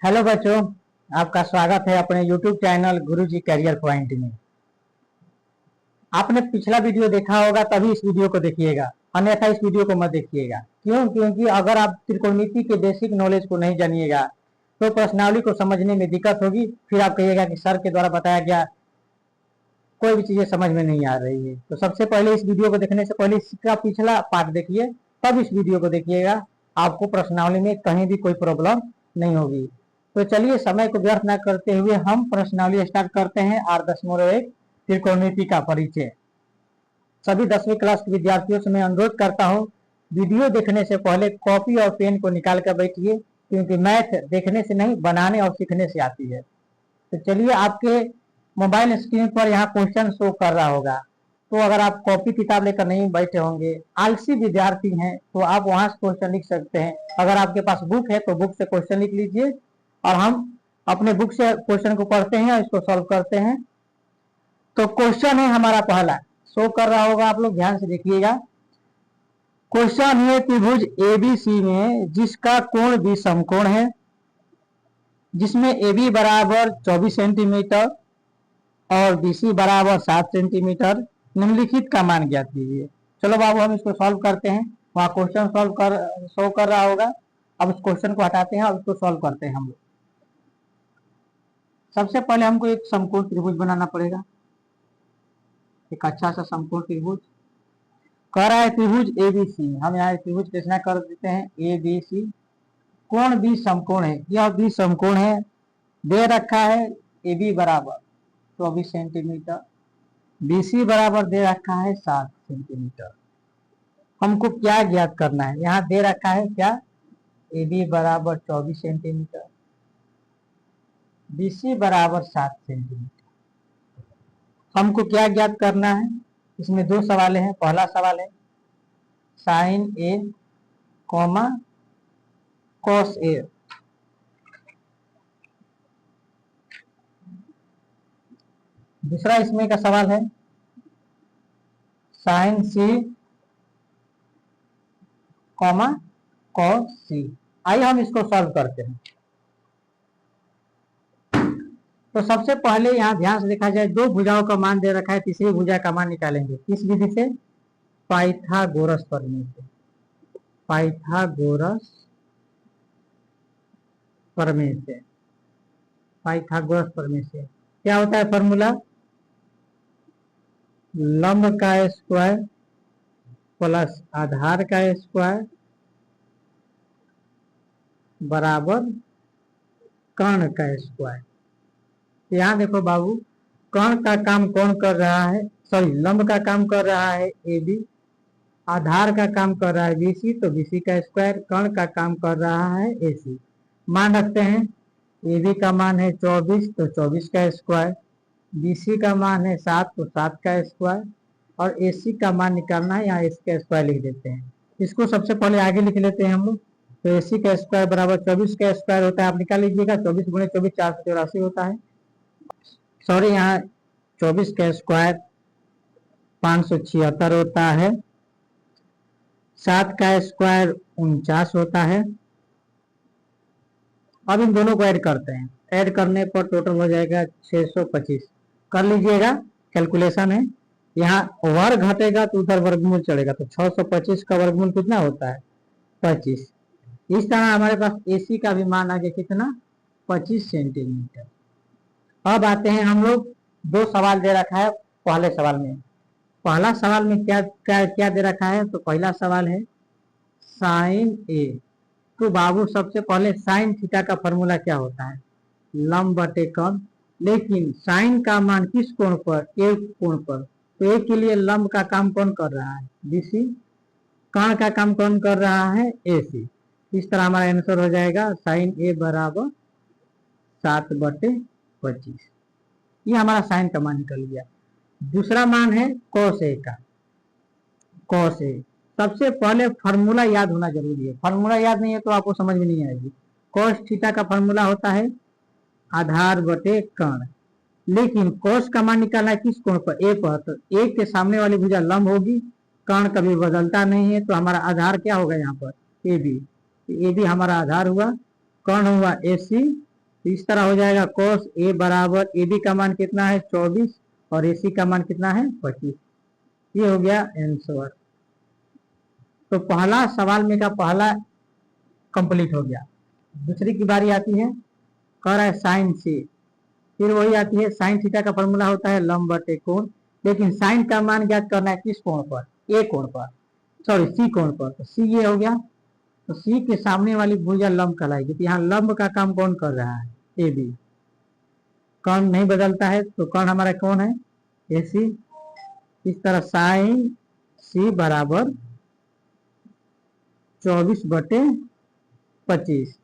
Hello बच्चों, आपका स्वागत है अपने YouTube चैनल गुरुजी करियर पॉइंट में। आपने पिछला वीडियो देखा होगा तभी इस वीडियो को देखिएगा, अन्यथा इस वीडियो को मत देखिएगा। क्यों? क्योंकि अगर आप त्रिकोणमिति के बेसिक नॉलेज को नहीं जानिएगा तो प्रश्नावली को समझने में दिक्कत होगी। फिर आप कहिएगा कि सर के द्वारा बताया गया कोई भी चीजें समझ में नहीं आ रही है। तो सबसे पहले इस वीडियो को देखने से पहले इसका पिछला पार्ट देखिए, तब इस वीडियो को देखिएगा। आपको प्रश्नावली में कहीं भी कोई प्रॉब्लम नहीं होगी। तो चलिए समय को व्यर्थ न करते हुए हम प्रश्नावली स्टार्ट करते हैं। 8.1 त्रिकोणमिति का परिचय। सभी 10वीं क्लास के विद्यार्थियों से मैं अनुरोध करता हूँ, वीडियो देखने से पहले कॉपी और पेन को निकाल कर बैठिए, क्योंकि मैथ देखने से नहीं बनाने और सीखने से आती है। तो चलिए, आपके मोबाइल स्क्रीन पर यहाँ क्वेश्चन शो कर रहा होगा। तो अगर आप कॉपी किताब लेकर नहीं बैठे होंगे, आलसी विद्यार्थी हैं, तो आप वहां से क्वेश्चन लिख सकते हैं। अगर आपके पास बुक है तो बुक से क्वेश्चन लिख लीजिए और हम अपने बुक से क्वेश्चन को पढ़ते हैं और इसको सॉल्व करते हैं। तो क्वेश्चन है हमारा पहला, शो कर रहा होगा, आप लोग ध्यान से देखिएगा। क्वेश्चन है त्रिभुज एबीसी में जिसका कोण भी समकोण है, जिसमें AB बराबर 24 सेंटीमीटर और BC बराबर 7 सेंटीमीटर, निम्नलिखित का मान ज्ञात कीजिए। चलो बाबू, हम इसको सॉल्व करते हैं। वहां क्वेश्चन शो कर रहा होगा। अब इस क्वेश्चन को हटाते हैं और इसको सॉल्व करते हैं हम लोग। सबसे पहले हमको एक समकोण त्रिभुज बनाना पड़ेगा, एक अच्छा सा समकोण त्रिभुज। कह रहा है त्रिभुज एबीसी, हम यहाँ त्रिभुज की रचना कर देते हैं एबीसी। कोण भी समकोण है, यह भी समकोण है। दे रखा है AB बराबर 24 सेंटीमीटर, BC बराबर दे रखा है 7 सेंटीमीटर। हमको क्या ज्ञात करना है? यहाँ दे रखा है क्या? AB बराबर 24 सेंटीमीटर, BC बराबर 7 सेंटीमीटर। हमको क्या ज्ञात करना है? इसमें दो सवाल हैं। पहला सवाल है sine A comma cos A। दूसरा इसमें का सवाल है sine C comma cos C। आइए हम इसको सॉल्व करते हैं। तो सबसे पहले यहाँ ध्यान से देखा जाए, दो भुजाओं का मान दे रखा है, तीसरी भुजा का मान निकालेंगे किस विधि से? पाइथागोरस प्रमेय से। पाइथागोरस प्रमेय से, पाइथागोरस प्रमेय से क्या होता है फॉर्मूला? लंब का स्क्वायर प्लस आधार का स्क्वायर बराबर कर्ण का स्क्वायर। यहाँ देखो बाबू, कर्ण का काम कौन कर रहा है? सॉरी, लंब का काम कर रहा है AB, आधार का काम कर रहा है BC, तो BC का स्क्वायर। कर्ण का काम कर रहा है AC। मान रखते हैं AB का मान है 24, तो 24 का स्क्वायर। BC का मान है 7, तो 7 का स्क्वायर। और AC का मान निकालना है, यहाँ AC का स्क्वायर लिख देते हैं। इसको सबसे पहले आगे लिख लेते हैं हम लोग। तो AC का स्क्वायर बराबर 24 का स्क्वायर होता है, आप निकाल लीजिएगा। 24 गुणे 24 484 होता है। सॉरी, यहाँ 24 का स्क्वायर 576 होता है। 7 का स्क्वायर 49 होता है। अब इन दोनों को ऐड करते हैं। ऐड करने पर टोटल हो जाएगा 625। कर लीजिएगा, कैलकुलेशन है। यहाँ वर्ग घटेगा तो उधर वर्गमूल चढ़ेगा, तो 625 का वर्गमूल कितना होता है? 25। इस तरह हमारे पास AC का भी मान आ गया कितना? 25 सेंटीमीटर। अब आते हैं हम लोग, दो सवाल दे रखा है पहले सवाल में। पहला सवाल में क्या क्या क्या दे रखा है? तो पहला सवाल है साइन A। तो बाबू सबसे पहले साइन थीटा का फॉर्मूला क्या होता है? लंब बटे कर्ण। लेकिन साइन का मान किस कोण पर? एक कोण पर। तो एक के लिए लंब का काम कौन कर रहा है? BC। कर्ण का काम कौन कर रहा है? AC। इस तरह हमारा आंसर हो जाएगा साइन A बराबर 7/25। ये हमारा साइन का मान निकल गया। दूसरा मान है कॉस A का। कॉस A, सबसे पहले फॉर्मूला याद होना जरूरी है। फॉर्मूला याद नहीं है तो आपको समझ में नहीं आएगी। कॉस थीटा का फॉर्मूला होता है आधार बटे कर्ण। लेकिन कॉस का मान निकालना है किस कोण पर? A पर। तो A के सामने वाली भुजा लंब होगी, कर्ण कभी बदलता नहीं है, तो हमारा आधार क्या होगा यहाँ पर? AB। AB हमारा आधार हुआ, कर्ण हुआ AC तो इस तरह हो जाएगा cos A बराबर AB का मान कितना है 24 और AC का मान कितना है 25। ये हो गया आंसर। तो पहला सवाल में का पहला कंप्लीट हो गया। दूसरी की बारी आती है, कह रहा है साइन सी, फिर वही आती है साइन थीटा का फॉर्मूला होता है लंब बटे कोण, लेकिन साइन का मान ज्ञात करना है किस कोण पर, ए कोण पर, सॉरी सी कोण पर। तो सी ये हो गया, तो सी के सामने वाली भुजा लंब कहलाएगी। तो यहाँ लंब का काम कौन कर रहा है, ए बी। कौन नहीं बदलता है, तो कौन हमारा कौन है, ए सी। इस तरह साइन सी बराबर 24/25।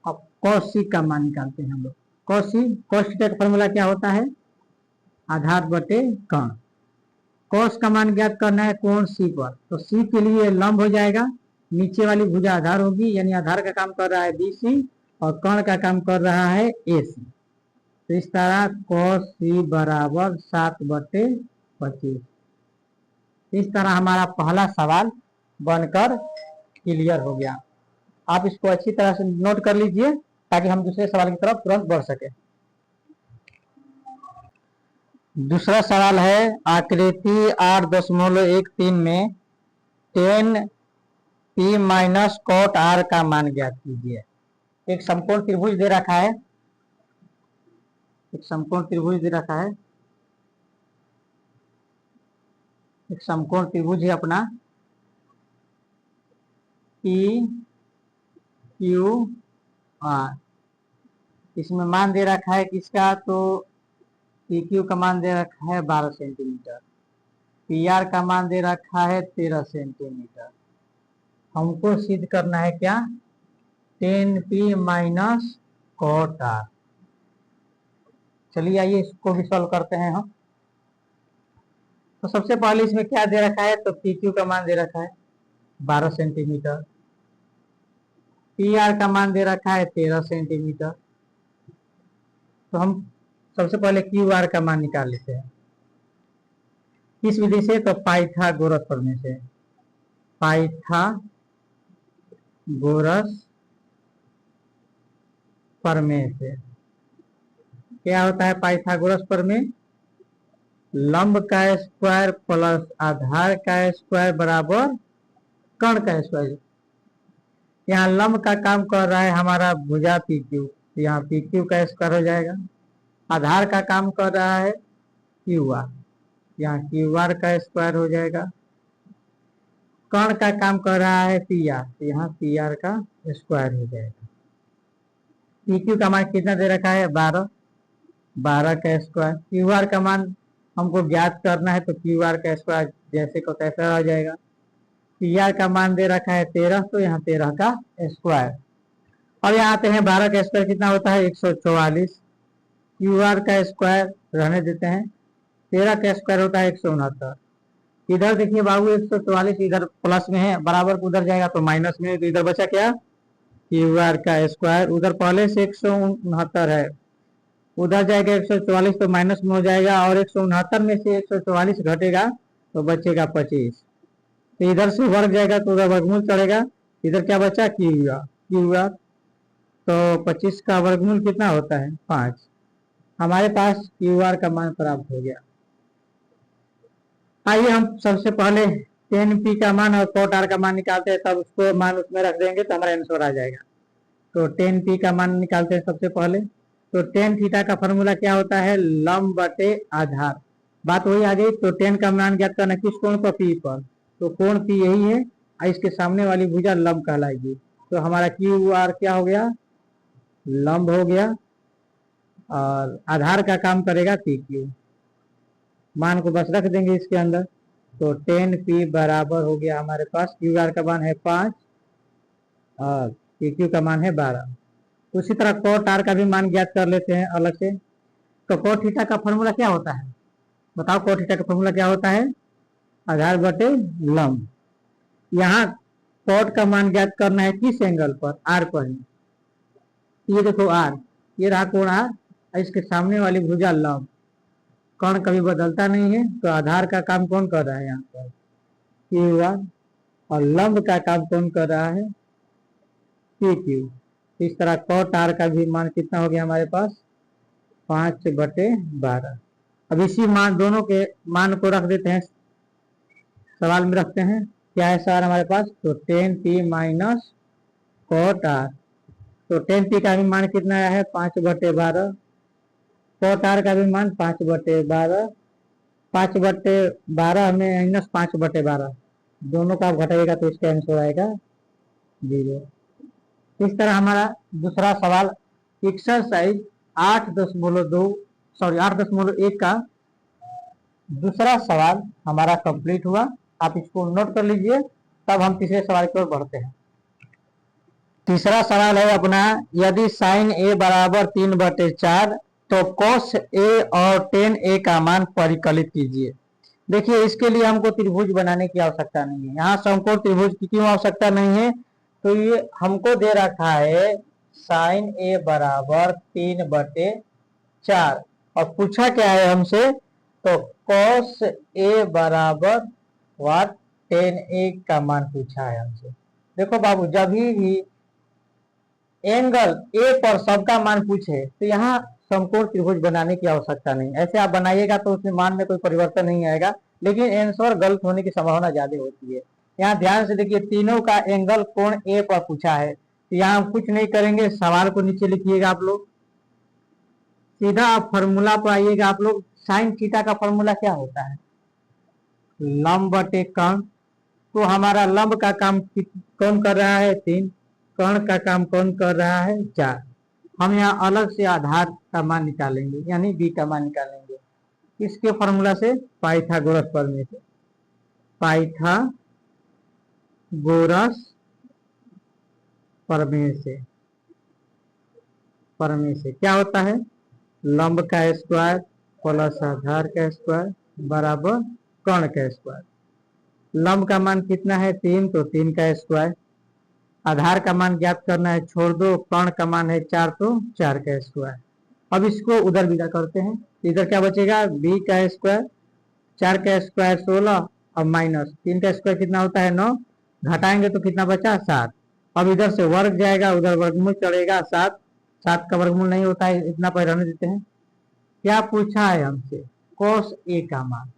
अब कॉस सी का मान निकालते हैं हम लोग। कॉस सी, कॉस थीटा का फॉर्मूला क्या होता है, आधार बटे कर्ण। कॉस का मान ज्ञात करना है कोण सी पर, तो सी के लिए लंब हो जाएगा, नीचे वाली भुजा आधार होगी, यानी आधार का काम कर रहा है बी सी और कर्ण का काम कर रहा है ए सी। तो इस तरह कॉस सी बराबर 7/25। इस तरह हमारा पहला सवाल बनकर क्लियर हो गया। आप इसको अच्छी तरह से नोट कर लीजिए ताकि हम दूसरे सवाल की तरफ तुरंत बढ़ सके। दूसरा सवाल है, आकृति 8.13 में 10p माइनस कॉट आर का मान ज्ञात कीजिए। एक समकोण त्रिभुज दे रखा है, एक समकोण त्रिभुज दे रखा है, एक समकोण त्रिभुज है अपना P Q R। इसमें मान दे रखा है किसका, तो PQ का मान दे रखा है 12 सेंटीमीटर, PR का मान दे रखा है 13 सेंटीमीटर। हमको सिद्ध करना है क्या, 10p माइनस कॉट आर। चलिए आइए इसको भी सॉल्व करते हैं हम। तो सबसे पहले इसमें क्या दे रखा है, तो PQ का मान दे रखा है 12 सेंटीमीटर, PR का मान दे रखा है 13 सेंटीमीटर। तो हम सबसे पहले QR का मान निकाल लेते हैं। किस विधि से, तो पाइथागोरस प्रमेय से। पाइथागोरस प्रमेय से क्या होता है, पाइथागोरस प्रमेय, लंब का स्क्वायर प्लस आधार का स्क्वायर बराबर कर्ण का स्क्वायर। यहाँ लंब का काम कर रहा है हमारा भुजा PQ, तो यहाँ PQ का स्क्वायर हो जाएगा। आधार का काम कर रहा है QR, यहाँ QR का स्क्वायर हो जाएगा। कर्ण का काम कर रहा है PR, तो यहाँ PR का स्क्वायर हो जाएगा। PQ का मान कितना दे रखा है 12, 12 का स्क्वायर। QR का मान हमको ज्ञात करना है, तो QR का स्क्वायर जैसे को कैसा आ जाएगा। PR का मान दे रखा है 13, तो यहाँ 13 का स्क्वायर। और यहाँ आते हैं 12 का स्क्वायर कितना होता है 144, QR का स्क्वायर रहने देते हैं, 13 का स्क्वायर होता है 169। इधर देखिए बाबू 144 इधर प्लस में है, बराबर को उधर जाएगा तो माइनस में, तो इधर बचा क्या, QR का स्क्वायर। उधर पहले से 169 है, उधर जाएगा 144 तो माइनस में हो जाएगा, और 169 में से 144 घटेगा तो बचेगा 25। तो इधर से वर्ग जाएगा तो उधर वर्गमूल चढ़ेगा, इधर क्या बचा QR। तो 25 का वर्गमूल कितना होता है 5। हमारे पास QR का मान प्राप्त हो गया। आइए हम सबसे पहले 10p का मान और कॉट आर का मान निकालते हैं, तब उसको मान उसमें रख देंगे तो हमारा आंसर आ जाएगा। तो 10p का मान निकालते हैं सबसे पहले। तो tan थीटा का फॉर्मूला क्या होता है, लंब बटे आधार। बात वही आ गई। तो 10 का मान ज्ञात करना किस कोण पर, P पर, तो कोण P यही है और इसके सामने वाली भुजा लंब कहलाएगी। तो हमारा QR क्या हो गया, लंब हो गया, और आधार का काम करेगा PQ। मान को बस रख देंगे इसके अंदर। तो 10p बराबर हो गया हमारे पास, QR का मान है 5 और PQ का मान है 12। उसी तरह कॉट आर का भी मान ज्ञात कर लेते हैं अलग से। तो कॉट थीटा का फॉर्मूला क्या होता है, बताओ, कॉट थीटा का फॉर्मूला क्या होता है, आधार बटे लंब। यहाँ कॉट का मान ज्ञात करना है किस एंगल पर, आर पर ही। ये देखो आर, ये रहा कोण आर, इसके सामने वाली भुजा लंब। कर्ण कभी बदलता नहीं है, तो आधार का काम कौन कर रहा है यहाँ पर, QR, और लंब का काम कौन कर रहा है, PQ। इस तरह cot r का भी मान कितना हो गया हमारे पास 5/12। अब इसी मान दोनों के मान को रख देते हैं, सवाल में रखते हैं। क्या है सवाल हमारे पास, तो tan p minus cot r। तो tan p का भी मान कितना आया है 5/12, cot r का भी मान 5/12, 5/12 में माइनस 5/12, दोनों का आप घटाइएगा तो इसका आंसर आएगा 0। इस तरह हमारा दूसरा सवाल एक्सरसाइज 8.1 का दूसरा सवाल हमारा कंप्लीट हुआ। आप इसको नोट कर लीजिए, तब हम तीसरे सवाल की ओर बढ़ते हैं। तीसरा सवाल है अपना, यदि साइन a बराबर 3/4 तो cos a और tan a का मान परिकलित कीजिए। देखिए इसके लिए हमको त्रिभुज बनाने की आवश्यकता नहीं है, यहाँ समकोण त्रिभुज की क्यों आवश्यकता नहीं है, तो ये हमको दे रखा है साइन a बराबर 3/4 और पूछा क्या है हमसे, तो cos a बराबर वाट tan a का मान पूछा है हमसे। देखो बाबू, जब भी एंगल ए पर सबका मान पूछे तो यहाँ समकोण त्रिभुज बनाने की आवश्यकता नहीं। ऐसे आप बनाइएगा तो उसमें मान में कोई परिवर्तन नहीं आएगा, लेकिन आंसर गलत होने की संभावना ज्यादा होती है। यहाँ ध्यान से देखिए, तीनों का एंगल कोण ए पर पूछा है, तो यहाँ हम कुछ नहीं करेंगे, सवाल को नीचे लिखिएगा आप लोग, सीधा आप फॉर्मूला पर आइएगा। आप लोग साइन थीटा का फॉर्मूला क्या होता है, लंब बटे कर्ण। तो हमारा लंब का काम कौन कर रहा है 3, कर्ण का काम कौन कर रहा है 4। हम यहाँ अलग से आधार का मान निकालेंगे, यानी b का मान निकालेंगे इसके फॉर्मूला से, पाइथागोरस प्रमेय से। पाइथागोरस प्रमेय से क्या होता है, लंब का स्क्वायर प्लस आधार का स्क्वायर बराबर कर्ण का स्क्वायर। लंब का मान कितना है 3, तो 3 का स्क्वायर। आधार का मान ज्ञात करना है, छोड़ दो, कर्ण का मान है 4, तो 4 का स्क्वायर। अब इसको उधर विदा करते हैं, इधर क्या बचेगा b का स्क्वायर, 4 का स्क्वायर 16 और माइनस 3 का स्क्वायर कितना होता है 9, घटाएंगे तो कितना बचा 7। अब इधर से वर्ग जाएगा, उधर वर्गमूल चढ़ेगा 7, 7 का वर्गमूल नहीं होता है, इतना पर रहने देते हैं। क्या पूछा है हमसे, cos a का मान।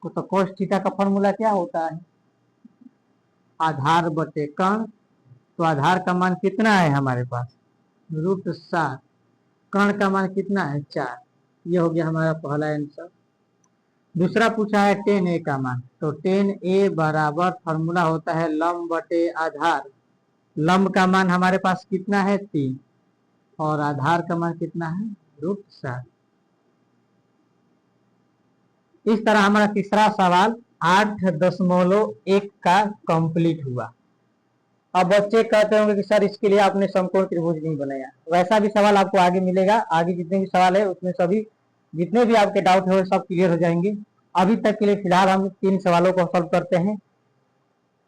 तो cos थीटा का फॉर्मूला क्या होता है, आधार बटे कर्ण। तो आधार का मान कितना है हमारे पास √7, कर्ण का मान कितना है 4। ये हो गया हमारा पहला आंसर। दूसरा पूछा है tan a का मान। तो tan a बराबर फॉर्मूला होता है लंब बटे आधार। लंब का मान हमारे पास कितना है 3 और आधार का मान कितना है √7। इस तरह हमारा तीसरा सवाल 8.1 का कंप्लीट हुआ। अब बच्चे कहते होंगे कि सर इसके लिए आपने समकोण त्रिभुज नहीं बनाया। वैसा भी सवाल आपको आगे मिलेगा, आगे जितने भी सवाल है उसमें सभी जितने भी आपके डाउट है वो सब क्लियर हो जाएंगे। अभी तक के लिए फिलहाल हम 3 सवालों को सॉल्व करते हैं।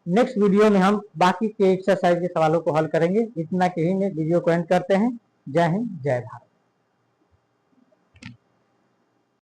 नेक्स्ट वीडियो में हम बाकी के एक्सरसाइज के सवालों को हल करेंगे। इतना के ही में वीडियो को एंड करते हैं। जय हिंद, जय भारत।